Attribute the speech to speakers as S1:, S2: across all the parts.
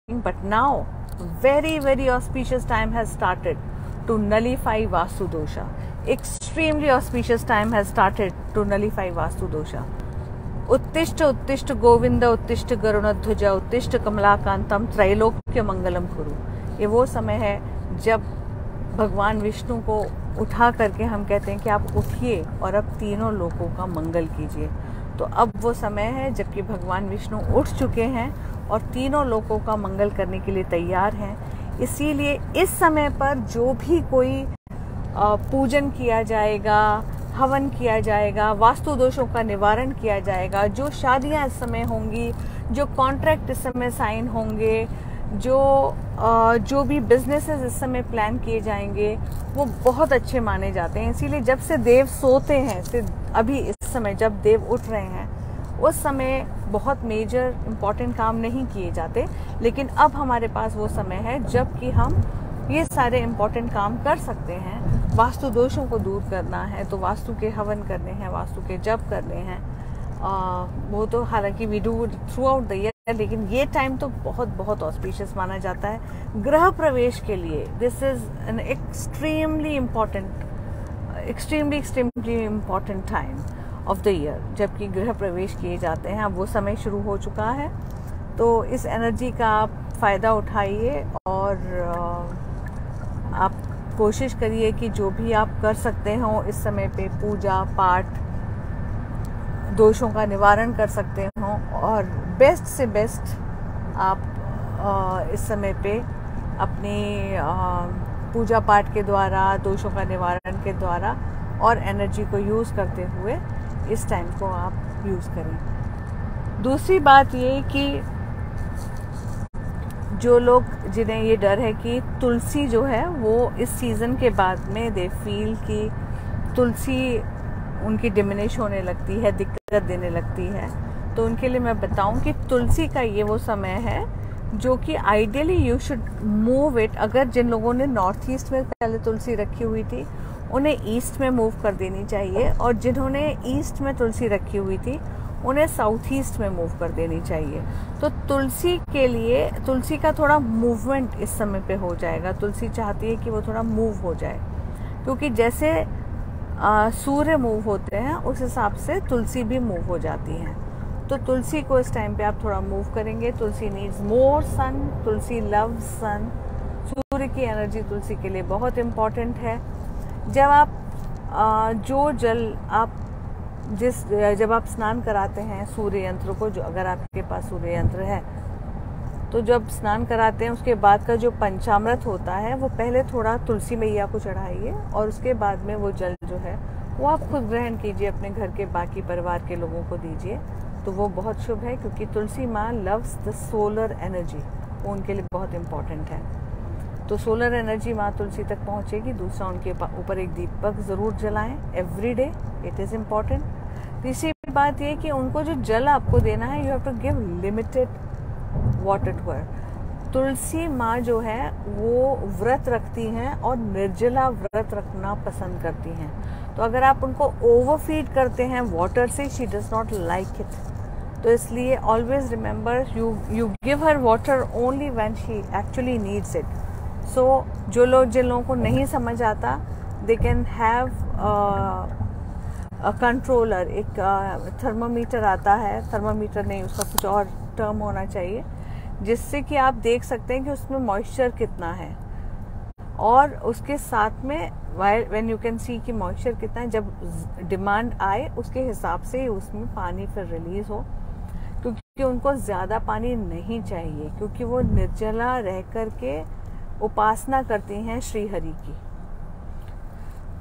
S1: but now very auspicious time has started to nullify Vastu dosha. Extremely auspicious time has started to nullify Vastu dosha. उत्तिष्ठ उत्तिष्ठ गोविंद उत्तिष्ठ गरुणध्वज उत्तिष्ठ कमलाकांतम त्रैलोक्य मंगलम कुरु। ये वो समय है जब भगवान विष्णु को उठा करके हम कहते हैं कि आप उठिए और अब तीनों लोकों का मंगल कीजिए। तो अब वो समय है जबकि भगवान विष्णु उठ चुके हैं और तीनों लोकों का मंगल करने के लिए तैयार हैं। इसीलिए इस समय पर जो भी कोई पूजन किया जाएगा, हवन किया जाएगा, वास्तु दोषों का निवारण किया जाएगा, जो शादियां इस समय होंगी, जो कॉन्ट्रैक्ट इस समय साइन होंगे, जो भी बिजनेसेस इस समय प्लान किए जाएंगे, वो बहुत अच्छे माने जाते हैं। इसीलिए जब से देव सोते हैं, अभी इस समय जब देव उठ रहे हैं, उस समय बहुत मेजर इम्पॉर्टेंट काम नहीं किए जाते। लेकिन अब हमारे पास वो समय है जबकि हम ये सारे इम्पॉर्टेंट काम कर सकते हैं। वास्तु दोषों को दूर करना है तो वास्तु के हवन करने हैं, वास्तु के जप करने हैं। वो तो हालांकि we do throughout the year, लेकिन ये टाइम तो बहुत ऑस्पिशियस माना जाता है गृह प्रवेश के लिए। This is an extremely important time of the year जबकि गृह प्रवेश किए जाते हैं। अब वो समय शुरू हो चुका है, तो इस एनर्जी का आप फ़ायदा उठाइए और आप कोशिश करिए कि जो भी आप कर सकते हो इस समय पे पूजा पाठ, दोषों का निवारण कर सकते हो और बेस्ट से बेस्ट आप इस समय पे अपनी पूजा पाठ के द्वारा, दोषों का निवारण के द्वारा और एनर्जी को यूज़ करते हुए इस टाइम को आप यूज़ करें। दूसरी बात ये कि जो लोग जिन्हें ये डर है कि तुलसी जो है वो इस सीज़न के बाद में दे फील कि तुलसी उनकी डिमिनिश होने लगती है, दिक्कत देने लगती है, तो उनके लिए मैं बताऊं कि तुलसी का ये वो समय है जो कि ideally you should move it. अगर जिन लोगों ने नॉर्थ ईस्ट में पहले तुलसी रखी हुई थी उन्हें ईस्ट में मूव कर देनी चाहिए, और जिन्होंने ईस्ट में तुलसी रखी हुई थी उन्हें साउथ ईस्ट में मूव कर देनी चाहिए। तो तुलसी के लिए तुलसी का थोड़ा मूवमेंट इस समय पे हो जाएगा। तुलसी चाहती है कि वो थोड़ा मूव हो जाए, क्योंकि जैसे सूर्य मूव होते हैं उस हिसाब से तुलसी भी मूव हो जाती हैं। तो तुलसी को इस टाइम पे आप थोड़ा मूव करेंगे। तुलसी नीड्स मोर सन, तुलसी लव्स सन। सूर्य की एनर्जी तुलसी के लिए बहुत इम्पॉर्टेंट है। जब आप जो जल आप जब आप स्नान कराते हैं सूर्य यंत्र को, जो अगर आपके पास सूर्य यंत्र है तो जब स्नान कराते हैं उसके बाद का जो पंचामृत होता है वो पहले थोड़ा तुलसी मैया को चढ़ाइए और उसके बाद में वो जल जो है वो आप खुद ग्रहण कीजिए, अपने घर के बाकी परिवार के लोगों को दीजिए। तो वो बहुत शुभ है, क्योंकि तुलसी माँ लव्स द सोलर एनर्जी, वो उनके लिए बहुत इम्पॉर्टेंट है। तो सोलर एनर्जी माँ तुलसी तक पहुँचेगी। दूसरा, उनके ऊपर एक दीपक ज़रूर जलाएं every day, it is important. तीसरी बात ये कि उनको जो जल आपको देना है, you have to give limited water to her. Tulsi माँ जो है वो व्रत रखती हैं और निर्जला व्रत रखना पसंद करती हैं। तो अगर आप उनको ओवरफीड करते हैं वाटर से, she does not like it. तो इसलिए always remember you give her water only when she actually needs it. So जिन लोगों को नहीं समझ आता, दे कैन हैव कंट्रोलर। एक थर्मोमीटर आता है, थर्मोमीटर नहीं, उसका कुछ और टर्म होना चाहिए, जिससे कि आप देख सकते हैं कि उसमें मॉइस्चर कितना है, और उसके साथ में व्हेन यू कैन सी कि मॉइस्चर कितना है, जब डिमांड आए उसके हिसाब से उसमें पानी फिर रिलीज हो, क्योंकि उनको ज़्यादा पानी नहीं चाहिए, क्योंकि वो निर्जला रह कर के उपासना करती हैं श्री हरि की।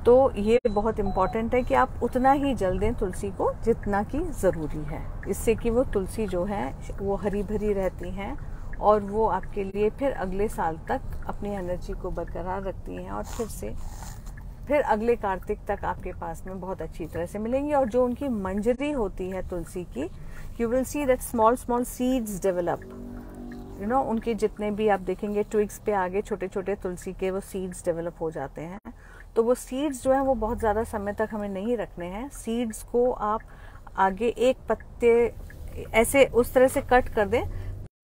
S1: तो ये बहुत इम्पॉर्टेंट है कि आप उतना ही जल दें तुलसी को जितना कि ज़रूरी है, इससे कि वो तुलसी जो है वो हरी भरी रहती हैं और वो आपके लिए फिर अगले साल तक अपनी एनर्जी को बरकरार रखती हैं, और फिर अगले कार्तिक तक आपके पास में बहुत अच्छी तरह से मिलेंगी। और जो उनकी मंजरी होती है तुलसी की, you will see that small seeds develop, you know, उनके जितने भी आप देखेंगे ट्विग्स पे आगे छोटे छोटे तुलसी के वो सीड्स डेवलप हो जाते हैं। तो वो सीड्स जो हैं वो बहुत ज़्यादा समय तक हमें नहीं रखने हैं। सीड्स को आप आगे एक पत्ते ऐसे उस तरह से कट कर दें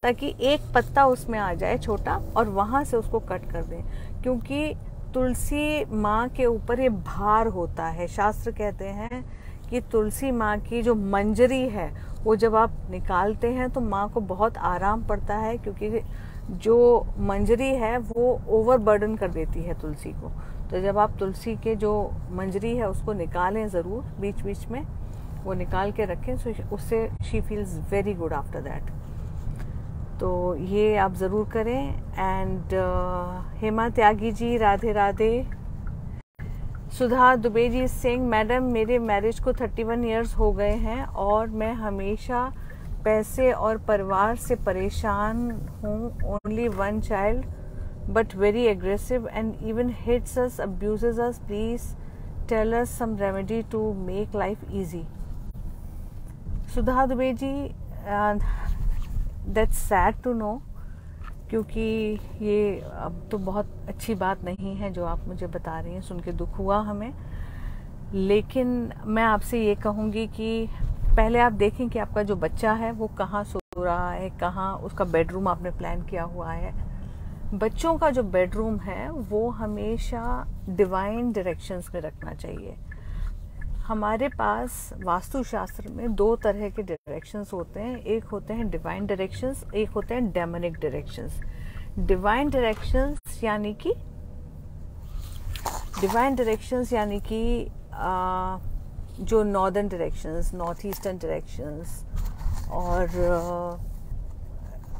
S1: ताकि एक पत्ता उसमें आ जाए छोटा और वहाँ से उसको कट कर दें, क्योंकि तुलसी माँ के ऊपर ये भार होता है। शास्त्र कहते हैं कि तुलसी माँ की जो मंजरी है वो जब आप निकालते हैं तो माँ को बहुत आराम पड़ता है, क्योंकि जो मंजरी है वो ओवरबर्डन कर देती है तुलसी को। तो जब आप तुलसी के जो मंजरी है उसको निकालें ज़रूर, बीच बीच में वो निकाल के रखें, सो उससे she feels very good after that. तो ये आप ज़रूर करें। एंड हेमा त्यागी जी, राधे राधे। सुधा दुबे जी सिंह, मैडम मेरे मैरिज को 31 इयर्स हो गए हैं और मैं हमेशा पैसे और परिवार से परेशान हूँ। Only one child but very aggressive and even hits us, abuses us. Please tell us some remedy to make life easy. Sudha Dubey ji, that's sad to know, क्योंकि ये अब तो बहुत अच्छी बात नहीं है जो आप मुझे बता रही हैं, सुन के दुख हुआ हमें। लेकिन मैं आपसे ये कहूँगी कि पहले आप देखें कि आपका जो बच्चा है वो कहाँ सो रहा है, कहाँ उसका बेडरूम आपने प्लान किया हुआ है। बच्चों का जो बेडरूम है वो हमेशा डिवाइन डायरेक्शंस में रखना चाहिए। हमारे पास वास्तुशास्त्र में दो तरह के डायरेक्शंस होते हैं, एक होते हैं डिवाइन डायरेक्शंस, एक होते हैं डेमोनिक डायरेक्शंस। डिवाइन डायरेक्शंस यानी कि जो northern directions, north eastern directions और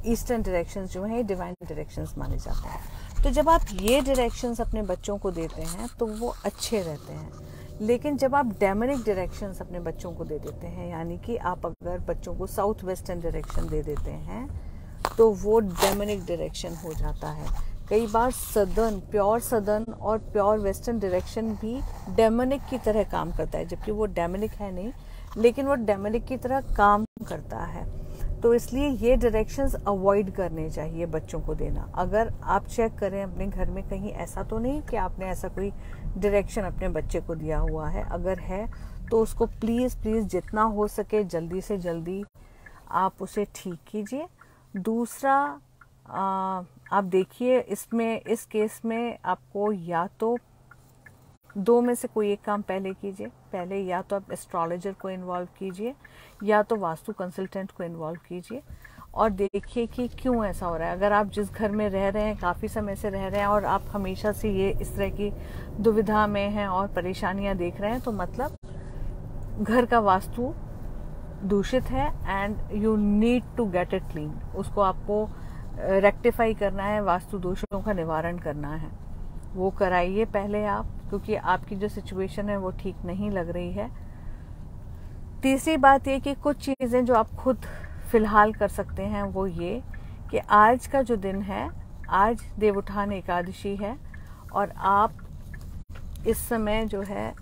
S1: ईस्टर्न डायरेक्शंस जो हैं डिवाइन डायरेक्शंस माने जाते हैं। तो जब आप ये डायरेक्शंस अपने बच्चों को देते हैं तो वो अच्छे रहते हैं। लेकिन जब आप डेमोनिक डायरेक्शंस अपने बच्चों को दे देते हैं, यानी कि आप अगर बच्चों को साउथ वेस्टर्न डायरेक्शन दे देते हैं तो वो डेमोनिक डायरेक्शन हो जाता है। कई बार सदर्न, प्योर सदर्न और प्योर वेस्टर्न डायरेक्शन भी डेमोनिक की तरह काम करता है, जबकि वो डेमोनिक है नहीं, लेकिन वो डेमोनिक की तरह काम करता है। तो इसलिए ये डायरेक्शंस अवॉइड करने चाहिए बच्चों को देना। अगर आप चेक करें अपने घर में कहीं ऐसा तो नहीं कि आपने ऐसा कोई डायरेक्शन अपने बच्चे को दिया हुआ है, अगर है तो उसको प्लीज़ जितना हो सके जल्दी से जल्दी आप उसे ठीक कीजिए। दूसरा, आप देखिए इसमें, इस केस में आपको या तो दो में से कोई एक काम पहले कीजिए। पहले या तो आप एस्ट्रोलॉजर को इन्वॉल्व कीजिए या तो वास्तु कंसल्टेंट को इन्वॉल्व कीजिए और देखिए कि क्यों ऐसा हो रहा है। अगर आप जिस घर में रह रहे हैं, काफ़ी समय से रह रहे हैं और आप हमेशा से ये इस तरह की दुविधा में हैं और परेशानियां देख रहे हैं, तो मतलब घर का वास्तु दूषित है and you need to get it clean. उसको आपको रेक्टिफाई करना है, वास्तु दोषों का निवारण करना है। वो कराइए पहले आप, क्योंकि आपकी जो सिचुएशन है वो ठीक नहीं लग रही है। तीसरी बात ये कि कुछ चीज़ें जो आप खुद फिलहाल कर सकते हैं वो ये कि आज का जो दिन है, आज देवउत्थान एकादशी है और आप इस समय जो है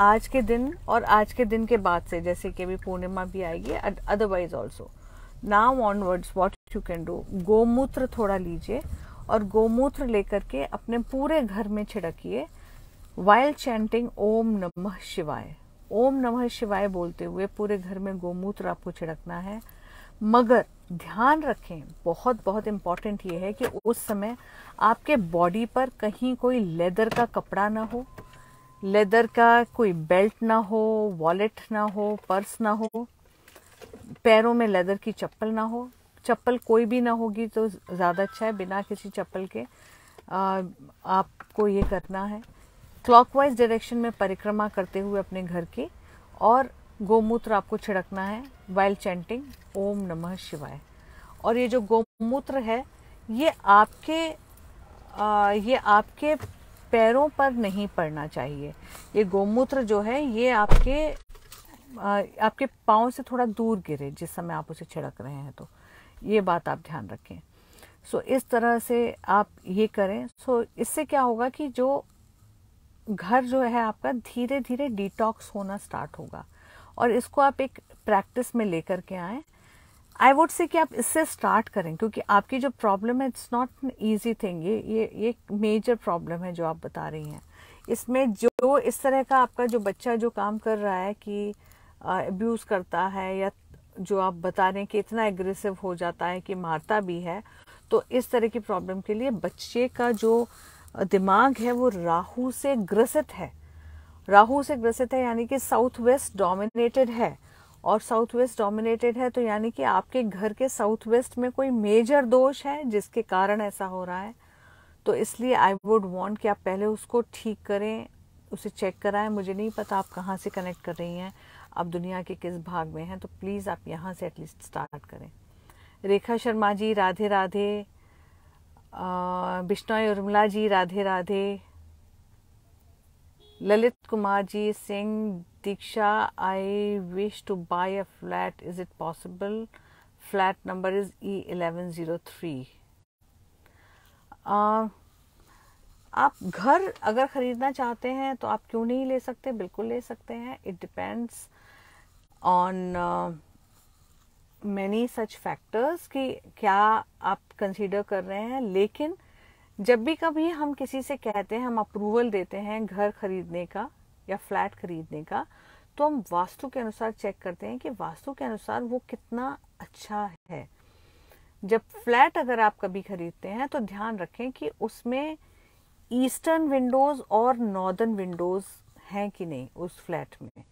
S1: आज के दिन और आज के दिन के बाद से, जैसे कि अभी पूर्णिमा भी आएगी, otherwise also now onwards what you can do, गोमूत्र थोड़ा लीजिए और गोमूत्र लेकर के अपने पूरे घर में छिड़किए वाइल चैंटिंग ओम नमः शिवाय। ओम नमः शिवाय बोलते हुए पूरे घर में गोमूत्र आपको छिड़कना है। मगर ध्यान रखें, बहुत इम्पॉर्टेंट ये है कि उस समय आपके बॉडी पर कहीं कोई लेदर का कपड़ा ना हो, लेदर का कोई बेल्ट ना हो, वॉलेट ना हो, पर्स ना हो, पैरों में लेदर की चप्पल ना हो। चप्पल कोई भी ना होगी तो ज़्यादा अच्छा है, बिना किसी चप्पल के आपको ये करना है। क्लॉकवाइज डायरेक्शन में परिक्रमा करते हुए अपने घर की, और गोमूत्र आपको छिड़कना है वाइल चैंटिंग ओम नमः शिवाय। और ये जो गोमूत्र है ये आपके पैरों पर नहीं पड़ना चाहिए। ये गोमूत्र जो है ये आपके पाँव से थोड़ा दूर गिरे जिस समय आप उसे छिड़क रहे हैं, तो ये बात आप ध्यान रखें। सो इस तरह से आप ये करें। सो इससे क्या होगा कि जो घर जो है आपका धीरे धीरे डिटॉक्स होना स्टार्ट होगा और इसको आप एक प्रैक्टिस में लेकर के आएँ। आई वुड से कि आप इससे स्टार्ट करें, क्योंकि आपकी जो प्रॉब्लम है it's not an easy thing. ये मेजर प्रॉब्लम है जो आप बता रही हैं। इसमें जो इस तरह का आपका जो बच्चा जो काम कर रहा है कि अब्यूज़ करता है या जो आप बता रहे हैं कि इतना एग्रेसिव हो जाता है कि मारता भी है, तो इस तरह की प्रॉब्लम के लिए बच्चे का जो दिमाग है वो राहु से ग्रसित है। राहु से ग्रसित है यानी कि साउथ वेस्ट डोमिनेटेड है, और साउथ वेस्ट डोमिनेटेड है तो यानी कि आपके घर के साउथ वेस्ट में कोई मेजर दोष है जिसके कारण ऐसा हो रहा है। तो इसलिए आई वुड वांट कि आप पहले उसको ठीक करें, उसे चेक कराएं। मुझे नहीं पता आप कहाँ से कनेक्ट कर रही हैं, आप दुनिया के किस भाग में हैं, तो प्लीज़ आप यहाँ से एटलीस्ट स्टार्ट करें। Rekha Sharma ji Radhe Radhe, Bishnoi Urmila ji Radhe Radhe, Lalit Kumar ji Singh, Diksha I wish to buy a flat, is it possible? Flat number is E1103। आप घर अगर खरीदना चाहते हैं तो आप क्यों नहीं ले सकते, बिल्कुल ले सकते हैं। It depends on many such factors कि क्या आप कंसीडर कर रहे हैं। लेकिन जब भी कभी हम किसी से कहते हैं, हम अप्रूवल देते हैं घर खरीदने का या फ्लैट खरीदने का, तो हम वास्तु के अनुसार चेक करते हैं कि वास्तु के अनुसार वो कितना अच्छा है। जब फ्लैट अगर आप कभी खरीदते हैं तो ध्यान रखें कि उसमें ईस्टर्न विंडोज और नॉर्दर्न विंडोज हैं कि नहीं। उस फ्लैट में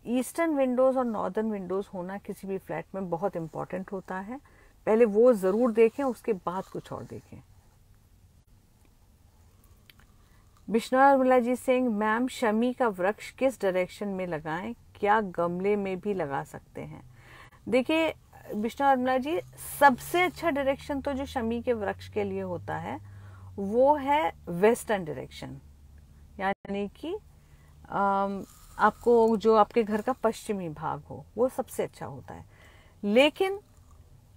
S1: ईस्टर्न विंडोज और नॉर्दर्न विंडोज होना किसी भी फ्लैट में बहुत इंपॉर्टेंट होता है। पहले वो जरूर देखें, उसके बाद कुछ और देखें। बिश्नोई उर्मिला जी सिंह, मैम शमी का वृक्ष किस डायरेक्शन में लगाएं, क्या गमले में भी लगा सकते हैं? देखिए बिश्नोई उर्मिला जी, सबसे अच्छा डायरेक्शन तो जो शमी के वृक्ष के लिए होता है वो है वेस्टर्न डायरेक्शन, यानी कि आपको जो आपके घर का पश्चिमी भाग हो वो सबसे अच्छा होता है। लेकिन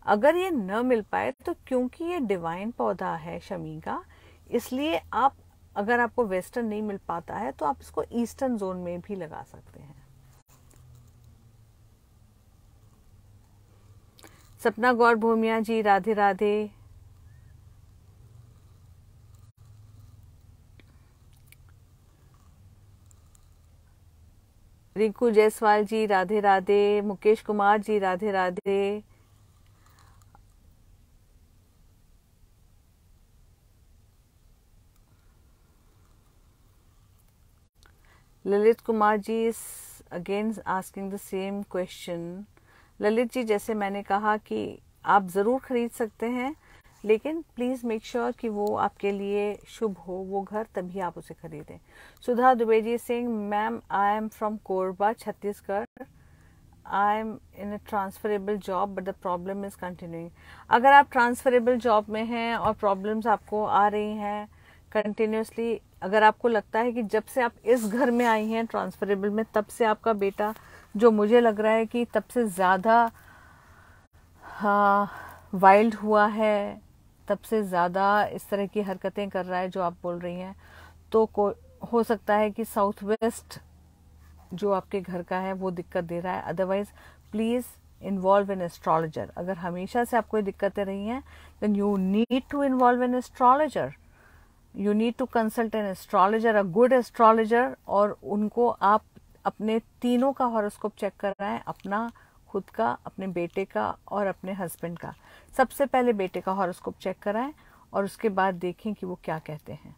S1: अगर ये न मिल पाए तो क्योंकि ये डिवाइन पौधा है शमी का, इसलिए आप अगर आपको वेस्टर्न नहीं मिल पाता है तो आप इसको ईस्टर्न जोन में भी लगा सकते हैं। Sapna Gaur Bhumiya ji Radhe Radhe, Rinku Jaiswal ji Radhe Radhe, Mukesh Kumar ji Radhe Radhe, Lalit Kumar ji is again asking the same question. Lalit ji, जैसे मैंने कहा कि आप ज़रूर खरीद सकते हैं, लेकिन प्लीज़ मेक श्योर कि वो आपके लिए शुभ हो वो घर, तभी आप उसे खरीदें। Sudha Dubey ji Singh, ma'am I am from Korba Chhattisgarh, I am in a transferable job but the problem is continuing. अगर आप ट्रांसफरेबल जॉब में हैं और प्रॉब्लम्स आपको आ रही हैं कंटिन्यूसली, अगर आपको लगता है कि जब से आप इस घर में आई हैं ट्रांसफरेबल में, तब से आपका बेटा, जो मुझे लग रहा है कि तब से ज़्यादा वाइल्ड हुआ है, तब से ज़्यादा इस तरह की हरकतें कर रहा है जो आप बोल रही हैं, तो हो सकता है कि साउथ वेस्ट जो आपके घर का है वो दिक्कत दे रहा है। Otherwise please involve in astrologer. अगर हमेशा से आपको दिक्कतें रही हैं then you need to involve in astrologer, you need to consult an astrologer, a good astrologer, और उनको आप अपने तीनों का हॉरोस्कोप चेक कराएं, अपना, खुद का, अपने बेटे का और अपने हस्बैंड का। सबसे पहले बेटे का हॉरोस्कोप चेक कराएं और उसके बाद देखें कि वो क्या कहते हैं।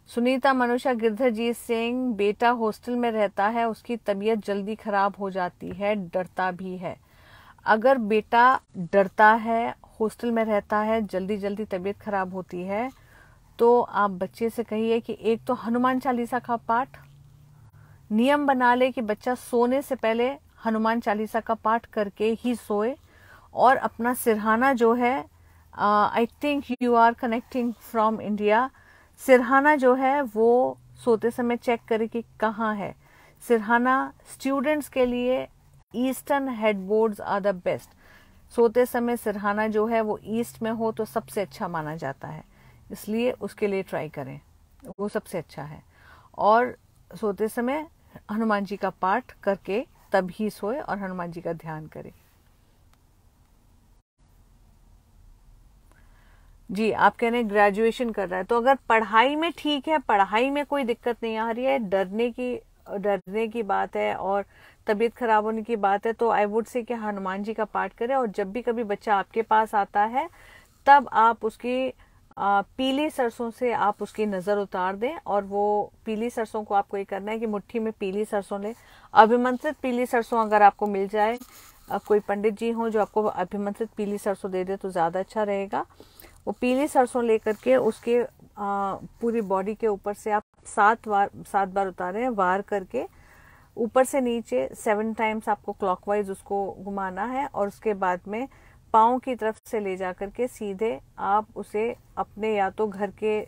S1: सुनीता मनुषा गिरधर जी सिंह, बेटा हॉस्टल में रहता है, उसकी तबीयत जल्दी खराब हो जाती है, डरता भी है। अगर बेटा डरता है, हॉस्टल में रहता है, जल्दी जल्दी तबीयत खराब होती है, तो आप बच्चे से कहिए कि एक तो हनुमान चालीसा का पाठ, नियम बना ले कि बच्चा सोने से पहले हनुमान चालीसा का पाठ करके ही सोए, और अपना सिरहाना जो है, I think you are connecting from India, सिरहाना जो है वो सोते समय चेक करें कि कहाँ है। सिरहाना स्टूडेंट्स के लिए eastern headboards are the best. सोते समय सिरहाना जो है वो ईस्ट में हो तो सबसे अच्छा माना जाता है, इसलिए उसके लिए ट्राई करें, वो सबसे अच्छा है। और सोते समय हनुमान जी का पाठ करके तब ही सोए और हनुमान जी का ध्यान करें। जी, आप कह रहे हैं ग्रेजुएशन कर रहा है, तो अगर पढ़ाई में ठीक है, पढ़ाई में कोई दिक्कत नहीं आ रही है, डरने की बात है और तबीयत खराब होने की बात है, तो आई वुड से कि हनुमान जी का पाठ करें। और जब भी कभी बच्चा आपके पास आता है तब आप उसकी पीली सरसों से आप उसकी नज़र उतार दें। और वो पीली सरसों को आपको ये करना है कि मुट्ठी में पीली सरसों लें, अभिमंत्रित पीली सरसों अगर आपको मिल जाए, कोई पंडित जी हो जो आपको अभिमंत्रित पीली सरसों दे दे तो ज़्यादा अच्छा रहेगा। वो पीली सरसों लेकर के उसके पूरी बॉडी के ऊपर से आप 7 बार उतारें, वार करके ऊपर से नीचे 7 टाइम्स आपको क्लॉकवाइज उसको घुमाना है। और उसके बाद में पाँव की तरफ से ले जा करके सीधे आप उसे अपने या तो घर के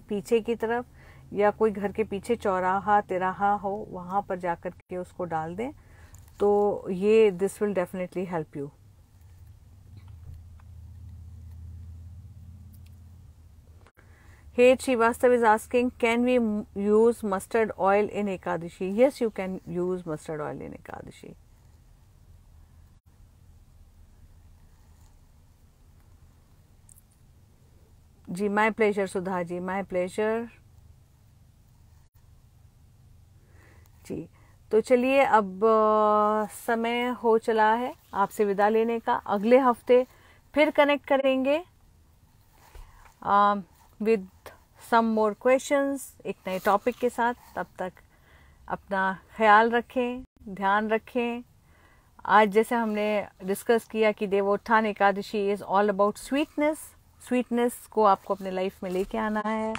S1: पीछे की तरफ या कोई घर के पीछे चौराहा तिराहा हो वहाँ पर जा कर के उसको डाल दें। तो ये this will definitely help you. Hey Srivastav is asking, can we use mustard oil in Ekadashi? Yes, you can use mustard oil in Ekadashi. जी, my pleasure Sudha ji, my pleasure जी। तो चलिए अब समय हो चला है आपसे विदा लेने का। अगले हफ्ते फिर कनेक्ट करेंगे विद सम मोर क्वेश्चंस, एक नए टॉपिक के साथ। तब तक अपना ख्याल रखें, ध्यान रखें। आज जैसे हमने डिस्कस किया कि Devotthan Ekadashi is all about sweetness. Sweetness को आपको अपने लाइफ में लेके आना है।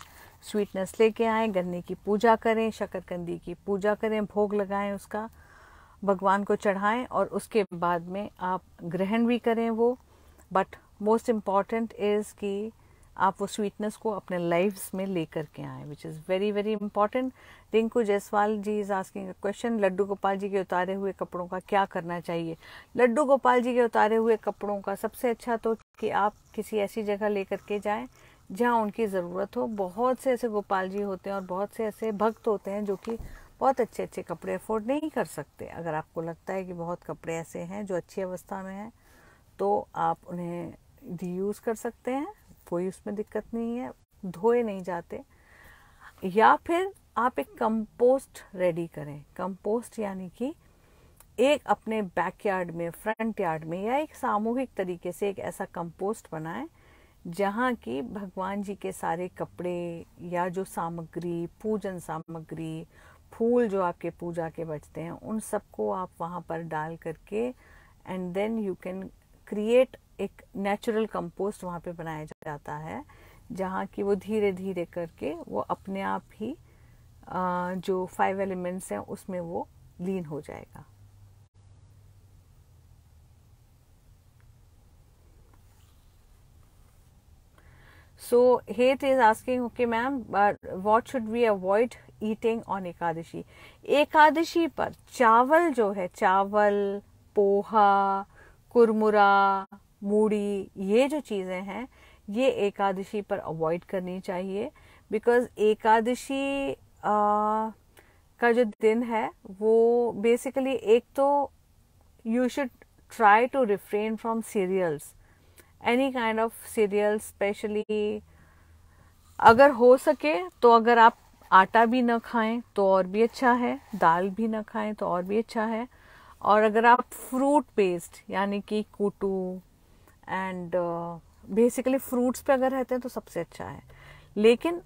S1: स्वीटनेस लेके आए, गन्ने की पूजा करें, शकरकंदी की पूजा करें, भोग लगाएं, उसका भगवान को चढ़ाएं और उसके बाद में आप ग्रहण भी करें वो। बट मोस्ट इम्पॉर्टेंट इज़ कि आप वो स्वीटनेस को अपने लाइफ्स में लेकर के आएँ, which is very very important. Rinku Jaiswal ji is asking a question, Laddu Gopal ji के उतारे हुए कपड़ों का क्या करना चाहिए? लड्डू गोपाल जी के उतारे हुए कपड़ों का सबसे अच्छा तो कि आप किसी ऐसी जगह लेकर के जाएं जहाँ उनकी ज़रूरत हो। बहुत से ऐसे गोपाल जी होते हैं और बहुत से ऐसे भक्त होते हैं जो कि बहुत अच्छे अच्छे कपड़े अफोर्ड नहीं कर सकते। अगर आपको लगता है कि बहुत कपड़े ऐसे हैं जो अच्छी अवस्था में हैं तो आप उन्हें रीयूज़ कर सकते हैं, कोई उसमें दिक्कत नहीं है, धोए नहीं जाते। या फिर आप एक कंपोस्ट रेडी करें। कंपोस्ट यानी कि एक अपने बैकयार्ड में, फ्रंट यार्ड में या एक सामूहिक तरीके से एक ऐसा कंपोस्ट बनाएं जहाँ की भगवान जी के सारे कपड़े या जो सामग्री, पूजन सामग्री, फूल जो आपके पूजा के बचते हैं, उन सबको आप वहाँ पर डाल करके and then you can create एक नेचुरल कंपोस्ट वहाँ पे बनाया जाता है, जहाँ की वो धीरे धीरे करके वो अपने आप ही जो 5 एलिमेंट्स हैं उसमें वो लीन हो जाएगा। So Heth is asking, okay ma'am, but what should we avoid eating on Ekadashi? Ekadashi पर चावल जो है, चावल, पोहा, कुरमुरा, मूढ़ी, ये जो चीज़ें हैं ये एकादशी पर अवॉइड करनी चाहिए। बिकॉज एकादशी का जो दिन है वो बेसिकली, एक तो you should try to refrain from serials, any kind of serial, specially अगर हो सके तो अगर आप आटा भी न खाएं तो और भी अच्छा है, दाल भी न खाएं तो और भी अच्छा है। और अगर आप फ्रूट बेस्ड यानी कि कूटू एंड बेसिकली फ्रूट्स पे अगर रहते हैं तो सबसे अच्छा है। लेकिन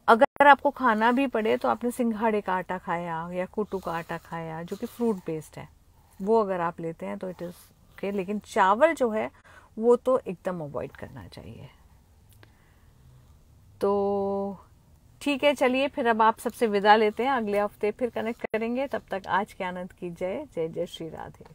S1: अगर आपको खाना भी पड़े तो आपने सिंघाड़े का आटा खाया या कूटू का आटा खाया जो कि फ्रूट बेस्ड है, वो अगर आप लेते हैं तो इट इज़ ओके। लेकिन चावल जो है वो तो एकदम अवॉइड करना चाहिए। तो ठीक है, चलिए फिर अब आप सबसे विदा लेते हैं, अगले हफ्ते फिर कनेक्ट करेंगे। तब तक आज के आनंद की जय जय जय श्री राधे।